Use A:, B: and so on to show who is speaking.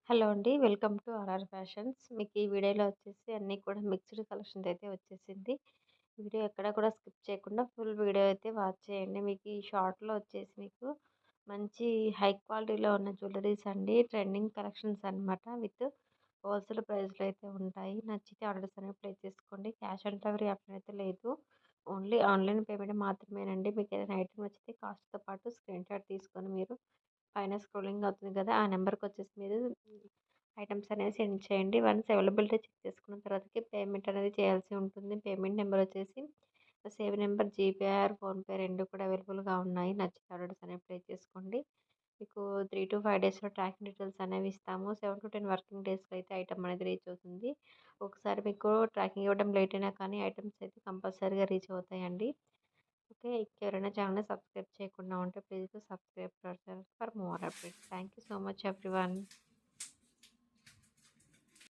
A: Hello అండి. Welcome to RR Fashions. మీకు ఈ వీడియోలో వచ్చేసి అన్నీ కూడా మిక్స్డ్ కలెక్షన్స్ అయితే వచ్చేసింది. వీడియో ఎక్కడ కూడా స్కిప్ చేయకుండా ఫుల్ వీడియో అయితే వాచ్ చేయండి. మీకు ఈ షార్ట్‌లో వచ్చేసి మీకు మంచి హై క్వాలిటీలో ఉన్న జ్యువెల్లరీస్ అండి. ట్రెండింగ్ కలెక్షన్స్ అనమాట. విత్ హోల్సేల్ ప్రైస్‌లో అయితే ఉంటాయి. నచ్చితే ఆర్డర్స్ అనేవి ప్లేస్ చేసుకోండి. క్యాష్ ఆన్ డెలివరీ ఆప్షన్ అయితే లేదు. ఓన్లీ ఆన్‌లైన్ పేమెంట్ మాత్రమేనండి. మీకు ఏదైనా ఐటెమ్ నచ్చితే కాస్ట్‌తో పాటు స్క్రీన్ షాట్ తీసుకొని మీరు పైన స్క్రోలింగ్ అవుతుంది కదా! ఆ నెంబర్‌కొచ్చేసి మీరు ఐటెమ్స్ అనేవి సెండ్ చేయండి. వన్స్ అవైలబిలిటీ చెక్ చేసుకున్న తర్వాతకి పేమెంట్ అనేది చేయాల్సి ఉంటుంది. పేమెంట్ నెంబర్ వచ్చేసి same number GPay are PhonePe 2 కూడా అవైలబుల్‌గా ఉన్నాయి. నచ్చిన ఆర్డర్స్ అనేవి ప్లేస్ చేసుకోండి. మీకు 3-5 డేస్‌లో ట్రాకింగ్ డీటెయిల్స్ అనేవి ఇస్తాము. 7-10 వర్కింగ్ డేస్‌లో అయితే ఐటెమ్ అనేది రీచ్ అవుతుంది. ఒకసారి మీకు ట్రాకింగ్ ఇవ్వడం లేట్ అయినా కానీ ఐటెమ్స్ అయితే కంపల్సరీగా రీచ్ అవుతాయండి. ఓకే. ఇంకెవరైనా ఛానెల్‌ని సబ్స్క్రైబ్ చేయకుండా ఉంటే please do subscribe to our channel for more updates. Thank you so much everyone.